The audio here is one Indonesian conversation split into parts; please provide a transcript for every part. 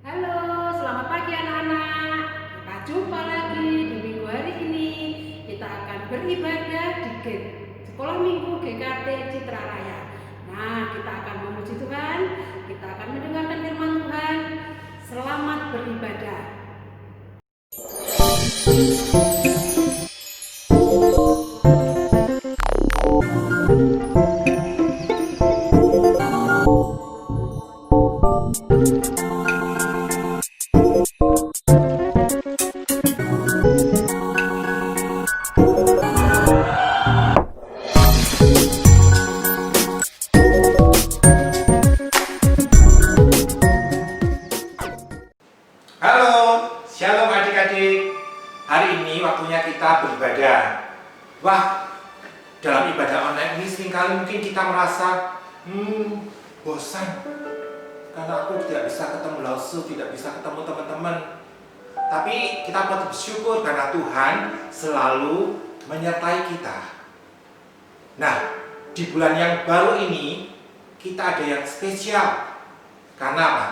Halo, selamat pagi anak-anak. Kita jumpa lagi di minggu hari ini. Kita akan beribadah di Sekolah Minggu GKT Citra Raya. Nah, kita akan memuji Tuhan, kita akan mendengarkan firman Tuhan. Selamat beribadah. Halo, shalom adik-adik. Hari ini waktunya kita beribadah. Wah, dalam ibadah online ini seringkali mungkin kita merasa bosan karena aku tidak bisa ketemu langsung, tidak bisa ketemu teman-teman. Tapi kita patut bersyukur karena Tuhan selalu menyertai kita. Nah, di bulan yang baru ini kita ada yang spesial. Karena apa?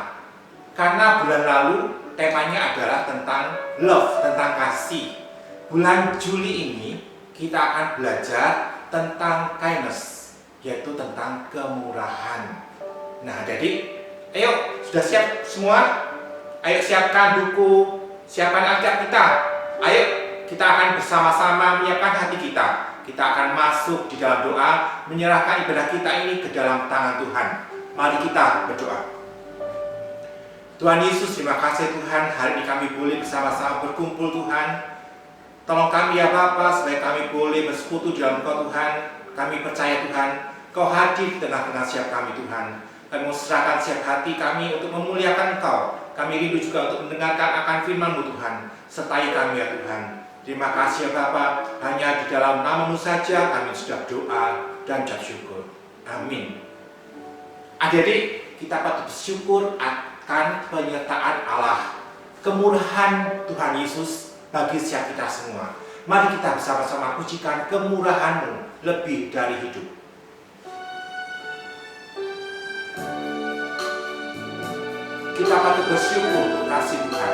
Karena bulan lalu temanya adalah tentang love, tentang kasih. Bulan Juli ini kita akan belajar tentang kindness, yaitu tentang kemurahan. Nah, jadi ayo, sudah siap semua? Ayo siapkan buku, siapkan Alkitab kita. Ayo, kita akan bersama-sama menyiapkan hati kita. Kita akan masuk di dalam doa, menyerahkan ibadah kita ini ke dalam tangan Tuhan. Mari kita berdoa. Tuhan Yesus, terima kasih Tuhan, hari ini kami boleh bersama-sama berkumpul Tuhan. Tolong kami ya Bapa, supaya kami boleh bersekutu di dalam Engkau Tuhan. Kami percaya Tuhan, Kau hadir di tengah-tengah setiap kami Tuhan. Kami mau serahkan setiap hati kami untuk memuliakan Engkau. Kami rindu juga untuk mendengarkan akan firman-Mu Tuhan. Sertai kami ya Tuhan. Terima kasih ya Bapa, hanya di dalam nama-Mu saja kami sudah doa dan ucap syukur. Amin. Adik-adik, kita patut bersyukur akan penyertaan Allah, kemurahan Tuhan Yesus bagi setiap kita semua. Mari kita bersama-sama pujikan kemurahan-Mu lebih dari hidup. Kita patut bersyukur untuk kasih Tuhan.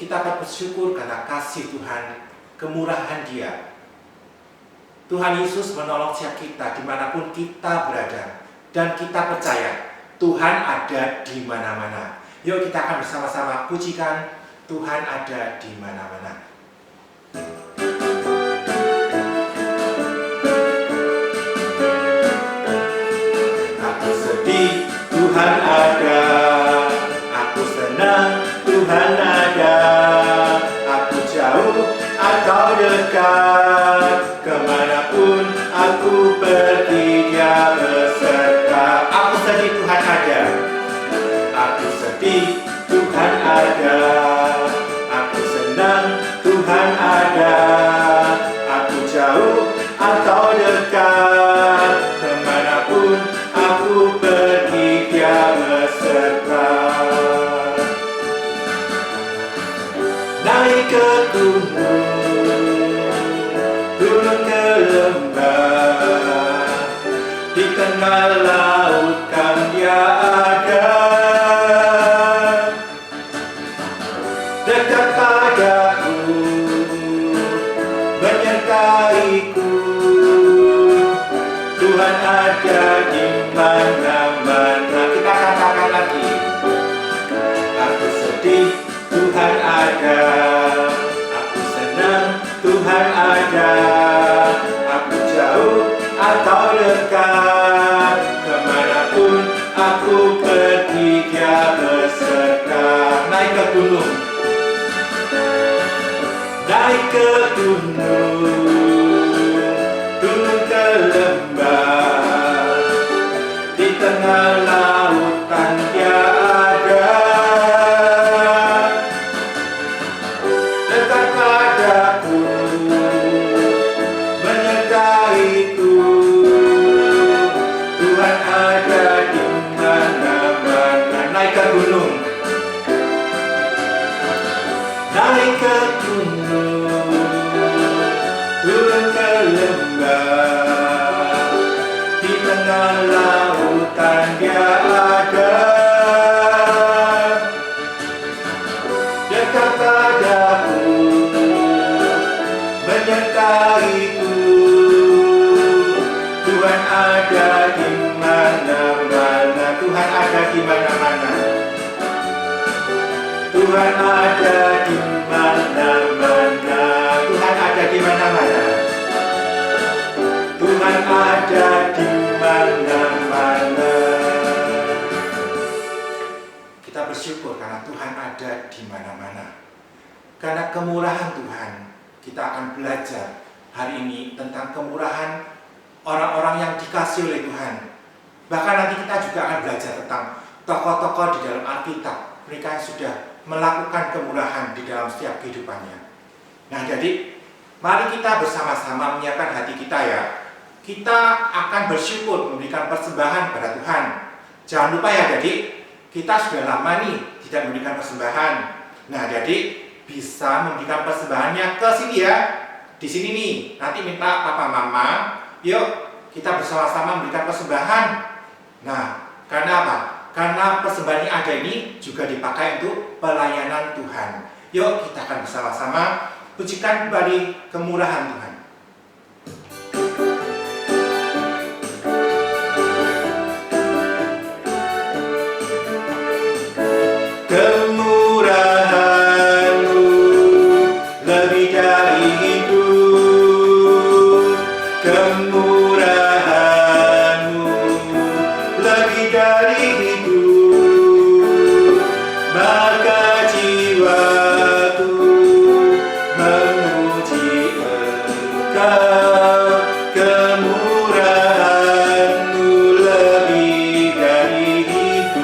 Kita akan bersyukur karena kasih Tuhan, kemurahan Dia. Tuhan Yesus menolong setiap kita dimanapun kita berada. Dan kita percaya Tuhan ada di mana-mana. Yuk kita akan bersama-sama pujikan Tuhan ada di mana-mana. Aku sedih, Tuhan ada. Aku senang, Tuhan ada. Aku jauh atau dekat, kemanapun aku ke gunung, turun ke lembah, di tengah lautan Dia ada. Dekat padaku, menyertaiku, Tuhan ada di mana-mana. Kita katakan lagi. Aku sedih, Tuhan ada. Aku senang, Tuhan ada. Aku jauh atau dekat, kemanapun aku pergi Dia beserta. Naik ke gunung, naik ke gunung, turun ke lembah, di tengah lautan Dia ada. Dekat padaku, menyertaiku, Tuhan ada di mana-mana. Naik ke gunung, naik ke gunung, turun ke lembah, di tengah lautan Dia ada. Dekat padaku, menyertaiku, Tuhan ada di mana-mana. Tuhan ada di mana-mana. Tuhan ada di mana-mana. Tuhan ada di mana-mana. Tuhan ada di mana-mana. Kita bersyukur karena Tuhan ada di mana-mana. Karena kemurahan Tuhan, kita akan belajar hari ini tentang kemurahan orang-orang yang dikasihi oleh Tuhan. Bahkan nanti kita juga akan belajar tentang tokoh-tokoh di dalam Alkitab, mereka yang sudah melakukan kemurahan di dalam setiap kehidupannya. Nah, jadi mari kita bersama-sama menyiapkan hati kita ya. Kita akan bersyukur memberikan persembahan pada Tuhan. Jangan lupa ya, jadi kita sudah lama nih tidak memberikan persembahan. Nah, jadi bisa memberikan persembahannya ke sini ya. Di sini nih, nanti minta papa mama, yuk kita bersama-sama memberikan persembahan. Nah, karena apa? Karena persembahan yang ada ini juga dipakai untuk pelayanan Tuhan. Yuk kita akan bersama-sama pujikan kembali kemurahan Tuhan. Kemurahan-Mu lebih dari hidup, kemurahan-Mu lebih dari hidup, maka jiwaku memuji Engkau. Kemurahan-Mu lebih dari hidup,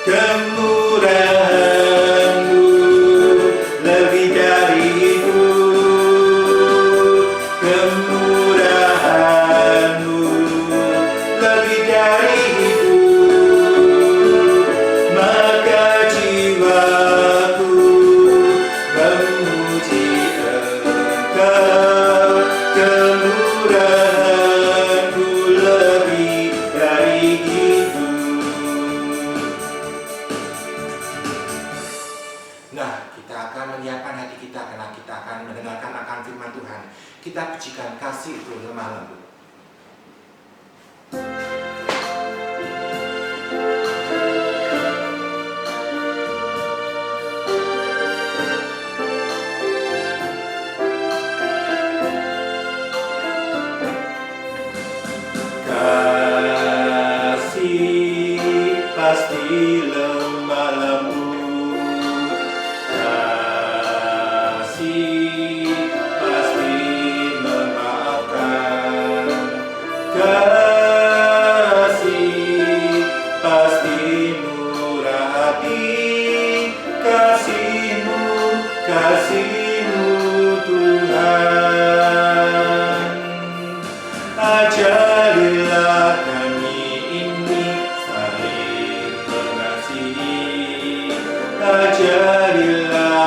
kemurahan-Mu lebih dari hidup, kemurahan-Mu lebih dari hidup, maka jiwaku memuji Engkau. Kemurahan-Mu lebih dari hidup. Nah, kita akan menyiapkan hati kita karena kita akan mendengarkan akan firman Tuhan. Kita pujikan kasih itu lemah lembut. Kasih pasti lemah lembut, kasih pasti memaafkan, kasih pasti murah hati, kasih-Mu, kasih-Mu Tuhan. Ajarilah kami ini saling mengasihi, ajarilah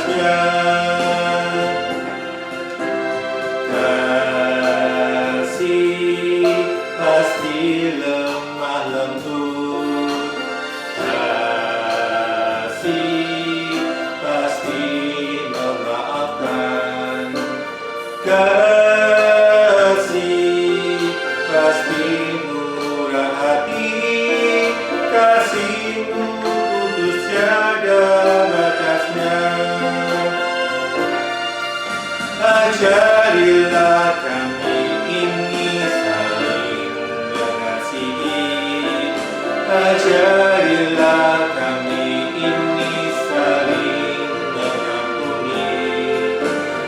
batasnya. Kasih pasti lemah lembut, kasih pasti memaafkan, kasih pasti murah hati, kasih-Mu kudus tiada batasnya. Ajarilah kami ini saling mengasihi, ajarilah kami ini saling mengampuni,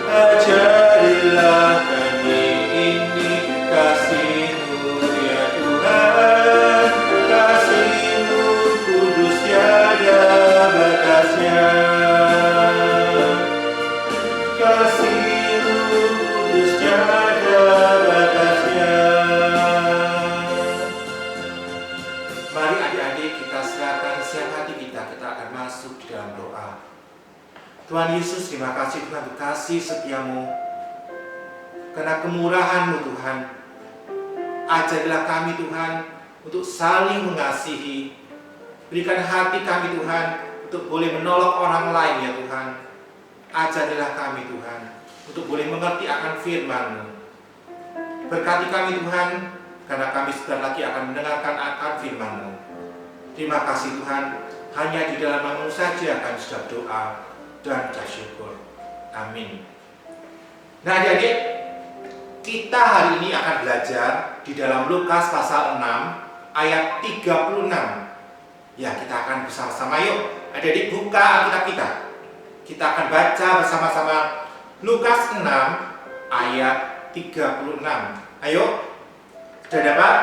ajarilah kami ini kasih-Mu ya Tuhan, kasih-Mu kudus tiada batasnya. Kasih-Mu kudus tiada batasnya. Mari adik-adik kita serahkan siap hati kita akan masuk di dalam doa. Tuhan Yesus, terima kasih Tuhan untuk kasih setia-Mu, karena kemurahan-Mu Tuhan. Ajarilah kami Tuhan untuk saling mengasihi. Berikan hati kami Tuhan untuk boleh menolong orang lain ya Tuhan. Ajarilah kami Tuhan untuk boleh mengerti akan firman-Mu. Berkati kami Tuhan, karena kami sebentar lagi akan mendengarkan akan firman-Mu. Terima kasih Tuhan, hanya di dalam nama-Mu saja kami sudah doa dan ucap syukur. Amin. Nah adik-adik, kita hari ini akan belajar di dalam Lukas pasal 6 ayat 36. Ya, kita akan bersama-sama, yuk adik-adik buka Alkitab kita. Kita akan baca bersama-sama Lukas 6 ayat 36. Ayo, sudah dapat?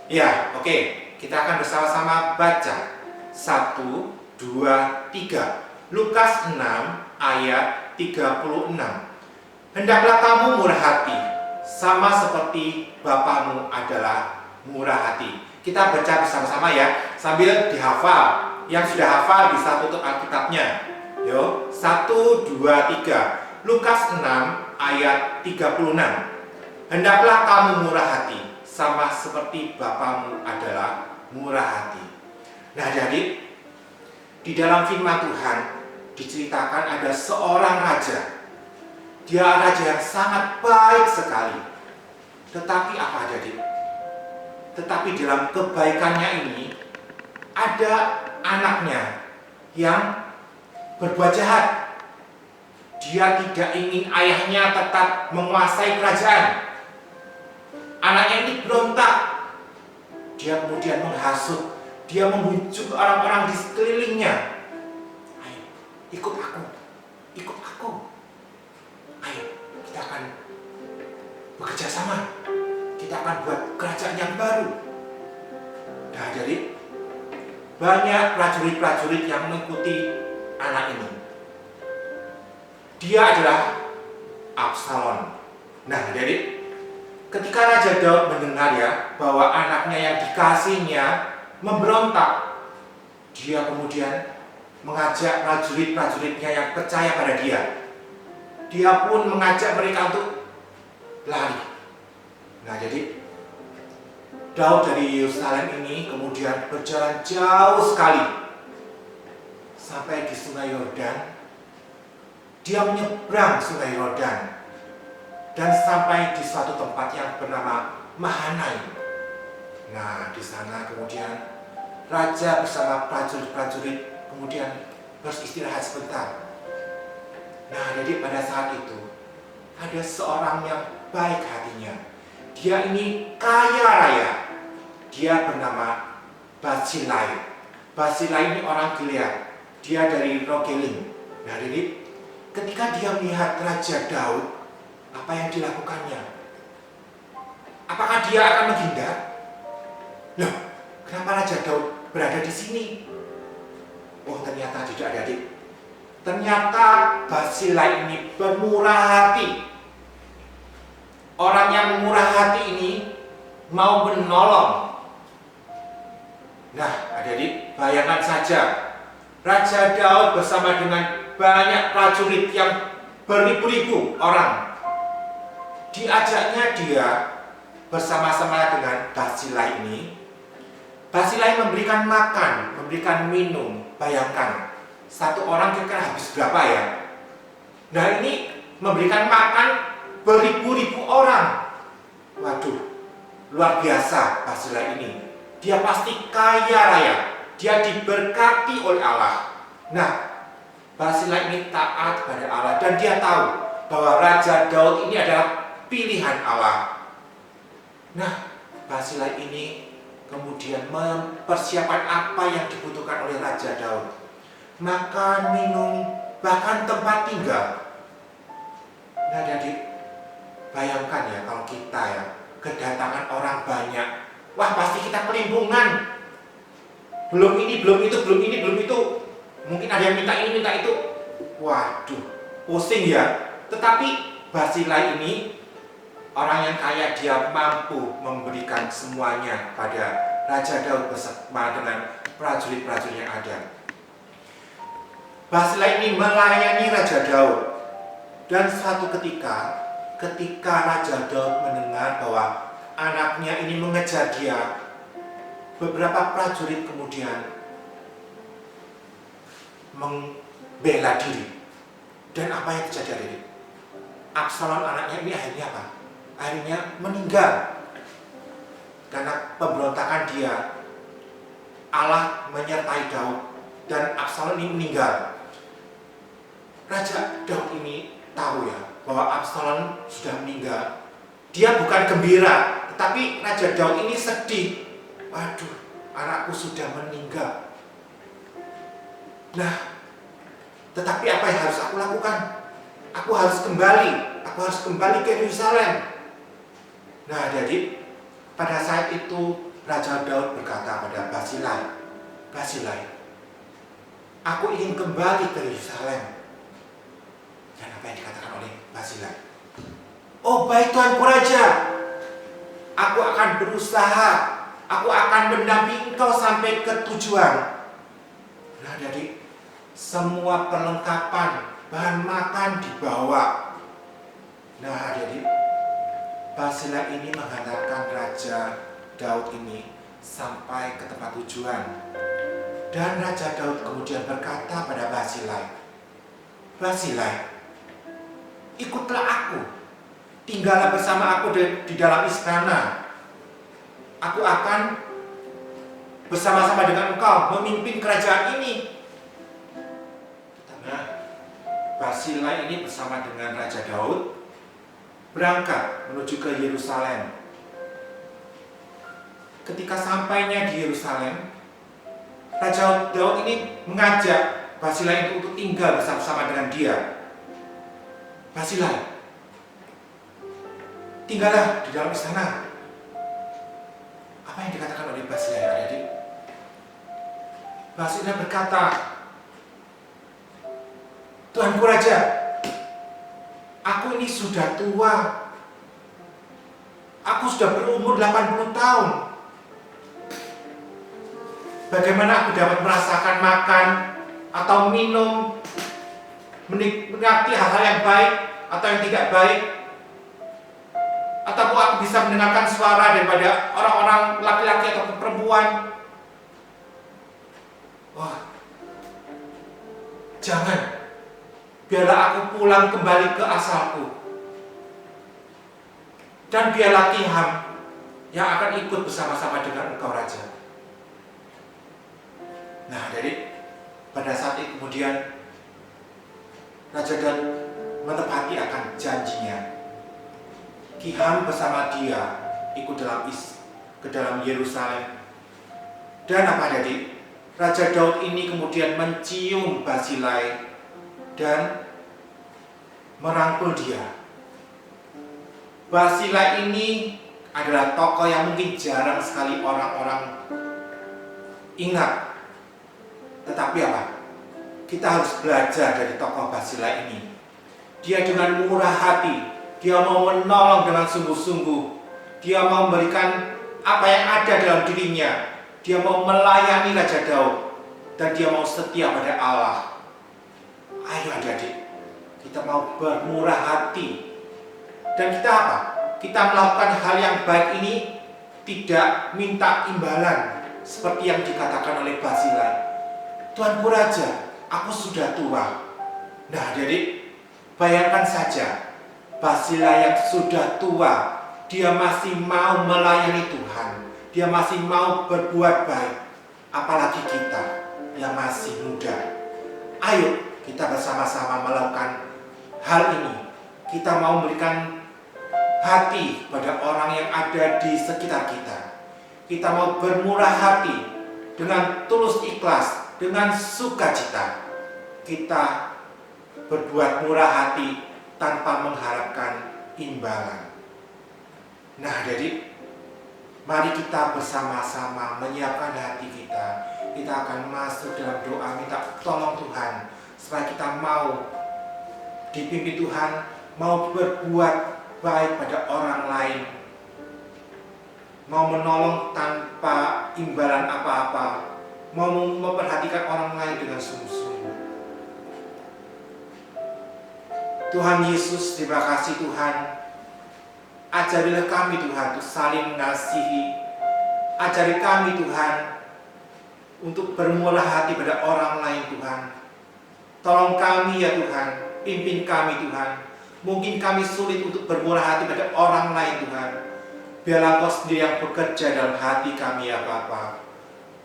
Ya, oke. Kita akan bersama-sama baca. 1, 2, 3. Lukas 6 ayat 36. Hendaklah kamu murah hati, sama seperti Bapamu adalah murah hati. Kita baca bersama-sama ya, sambil dihafal. Yang sudah hafal bisa tutup Alkitabnya. Yo, 1, 2, 3. Lukas 6 ayat 36. Hendaklah kamu murah hati, sama seperti Bapamu adalah murah hati. Nah, jadi di dalam firman Tuhan diceritakan ada seorang raja. Dia raja yang sangat baik sekali. Tetapi apa jadi? Tetapi dalam kebaikannya ini ada anaknya yang berbuat jahat. Dia tidak ingin ayahnya tetap menguasai kerajaan. Anaknya ini berontak. Dia kemudian menghasut. Dia membujuk orang-orang di sekelilingnya. Ayo, ikut aku. Ikut aku. Ayo, kita akan bekerja sama. Kita akan buat kerajaan yang baru. Nah, jadi banyak prajurit-prajurit yang mengikuti anak ini. Dia adalah Absalom. Nah, jadi ketika Raja Daud mendengar ya bahwa anaknya yang dikasihnya memberontak, dia kemudian mengajak prajurit-prajuritnya yang percaya pada dia. Dia pun mengajak mereka untuk lari. Nah, jadi Daud dari Yerusalem ini kemudian berjalan jauh sekali sampai di Sungai Yordan. Dia menyeberang Sungai Yordan dan sampai di suatu tempat yang bernama Mahanaim. Nah, di sana kemudian raja bersama prajurit-prajurit kemudian beristirahat sebentar. Nah, jadi pada saat itu ada seorang yang baik hatinya. Dia ini kaya raya. Dia bernama Barzilai. Barzilai ini orang Gilead. Dia dari Rogelim. Nah, jadi ketika dia melihat Raja Daud, apa yang dilakukannya? Apakah dia akan menghindar? Loh, kenapa Raja Daud berada di sini? Oh, ternyata tidak, adik-adik. Ternyata Barzilai ini bermurah hati. Orang yang murah hati ini mau menolong. Nah, adik-adik, bayangkan saja Raja Daud bersama dengan banyak prajurit yang beribu-ribu orang. Diajaknya dia bersama-sama dengan Barzilai ini. Barzilai memberikan makan, memberikan minum. Bayangkan, satu orang kira-kira habis berapa ya? Nah, ini memberikan makan beribu-ribu orang. Waduh, luar biasa Barzilai ini. Dia pasti kaya raya. Dia diberkati oleh Allah. Nah, Barzilai ini taat kepada Allah dan dia tahu bahwa Raja Daud ini adalah pilihan Allah. Nah, Barzilai ini kemudian mempersiapkan apa yang dibutuhkan oleh Raja Daud. Makan, minum, bahkan tempat tinggal. Nah, jadi bayangkan ya kalau kita ya kedatangan orang banyak. Wah, pasti kita kelimpungan. Belum ini, belum itu, belum ini, belum itu. Mungkin ada yang minta ini, minta itu. Waduh, pusing ya. Tetapi Barzilai ini orang yang kaya, dia mampu memberikan semuanya pada Raja Daud bersama dengan prajurit-prajurit yang ada. Barzilai ini melayani Raja Daud. Dan suatu ketika Raja Daud mendengar bahwa anaknya ini mengejar dia, beberapa prajurit kemudian membela diri. Dan apa yang terjadi? Absalom anaknya ini akhirnya apa? Akhirnya meninggal. Karena pemberontakan dia, Allah menyertai Daud dan Absalom ini meninggal. Raja Daud ini tahu ya bahwa Absalom sudah meninggal. Dia bukan gembira, tetapi Raja Daud ini sedih. Waduh, anakku sudah meninggal. Nah, tetapi apa yang harus aku lakukan? Aku harus kembali ke Yerusalem. Nah, jadi pada saat itu Raja Daud berkata pada Barzilai, Barzilai, aku ingin kembali ke Yerusalem. Dan apa yang dikatakan oleh Barzilai? Oh, baik Tuanku Raja, aku akan berusaha. Aku akan mendampingi engkau sampai ke tujuan. Nah, jadi semua perlengkapan, bahan makan dibawa. Nah, jadi Barzilai ini menghantarkan Raja Daud ini sampai ke tempat tujuan. Dan Raja Daud kemudian berkata pada Barzilai, Barzilai, ikutlah aku, tinggallah bersama aku di dalam istana. Aku akan bersama-sama dengan engkau memimpin kerajaan ini. Nah, Barzilai ini bersama dengan Raja Daud berangkat menuju ke Yerusalem. Ketika sampainya di Yerusalem, Raja Daud ini mengajak Barzilai itu untuk tinggal bersama-sama dengan dia. Barzilai, tinggallah di dalam istana. Apa yang dikatakan oleh Barzilai adik-adik? Barzilai berkata, Tuanku Raja, aku ini sudah tua. Aku sudah berumur 80 tahun. Bagaimana aku dapat merasakan makan atau minum, menikmati hal-hal yang baik atau yang tidak baik? Ataupun aku bisa mendengarkan suara daripada orang-orang laki-laki atau perempuan? Wah, jangan. Biarlah aku pulang kembali ke asalku. Dan biarlah Kiham yang akan ikut bersama-sama dengan engkau Raja. Nah, jadi pada saat itu kemudian Raja Daud menepati akan janjinya. Kiham bersama dia ikut ke dalam Yerusalem. Dan apa jadi? Raja Daud ini kemudian mencium Barzilai dan merangkul dia. Barzilai ini adalah tokoh yang mungkin jarang sekali orang-orang ingat. Tetapi apa? Kita harus belajar dari tokoh Barzilai ini. Dia dengan murah hati, dia mau menolong dengan sungguh-sungguh. Dia mau memberikan apa yang ada dalam dirinya. Dia mau melayani Raja Daud. dan dia mau setia pada Allah. Ayo adik-adik, kita mau bermurah hati. Dan kita apa? Kita melakukan hal yang baik ini tidak minta imbalan seperti yang dikatakan oleh Barzilai. Tuanku Raja, aku sudah tua. Nah adik-adik, bayangkan saja Barzilai yang sudah tua, dia masih mau melayani Tuhan, dia masih mau berbuat baik. Apalagi kita yang masih muda. Ayo kita bersama-sama melakukan hal ini. Kita mau memberikan hati pada orang yang ada di sekitar kita. Kita mau bermurah hati dengan tulus ikhlas, dengan sukacita. Kita berbuat murah hati tanpa mengharapkan imbalan. Nah, jadi mari kita bersama-sama menyiapkan hati kita. Kita akan masuk dalam doa minta tolong Tuhan supaya kita mau dipimpin Tuhan, mau berbuat baik pada orang lain, mau menolong tanpa imbalan apa-apa, mau memperhatikan orang lain dengan sungguh-sungguh. Tuhan Yesus, terima kasih Tuhan. Ajarilah kami Tuhan untuk saling mengasihi. Ajari kami Tuhan untuk bermurah hati pada orang lain Tuhan. Tolong kami ya Tuhan, pimpin kami Tuhan. Mungkin kami sulit untuk bermurah hati pada orang lain Tuhan. Biarlah Kau sendiri yang bekerja dalam hati kami ya Bapa.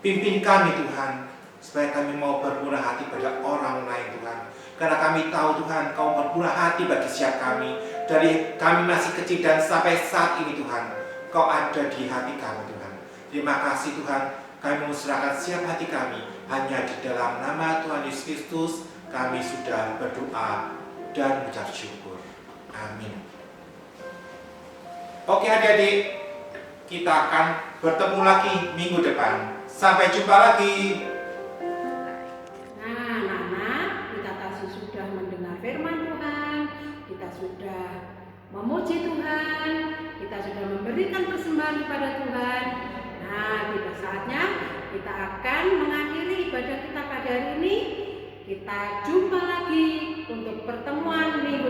Pimpin kami Tuhan, supaya kami mau bermurah hati pada orang lain Tuhan. Karena kami tahu Tuhan, Kau bermurah hati bagi setiap kami. Dari kami masih kecil dan sampai saat ini Tuhan, Kau ada di hati kami Tuhan. Terima kasih Tuhan, kami mengusahakan siap hati kami. Hanya di dalam nama Tuhan Yesus Kristus, kami sudah berdoa dan mengucap syukur. Amin. Oke adik-adik, kita akan bertemu lagi minggu depan. Sampai jumpa lagi. Nah, anak-anak, kita tadi sudah mendengar firman Tuhan, kita sudah memuji Tuhan, kita sudah memberikan persembahan kepada Tuhan. Nah, tiba saatnya kita akan mengakhiri ibadah kita pada hari ini. Kita jumpa lagi untuk pertemuan minggu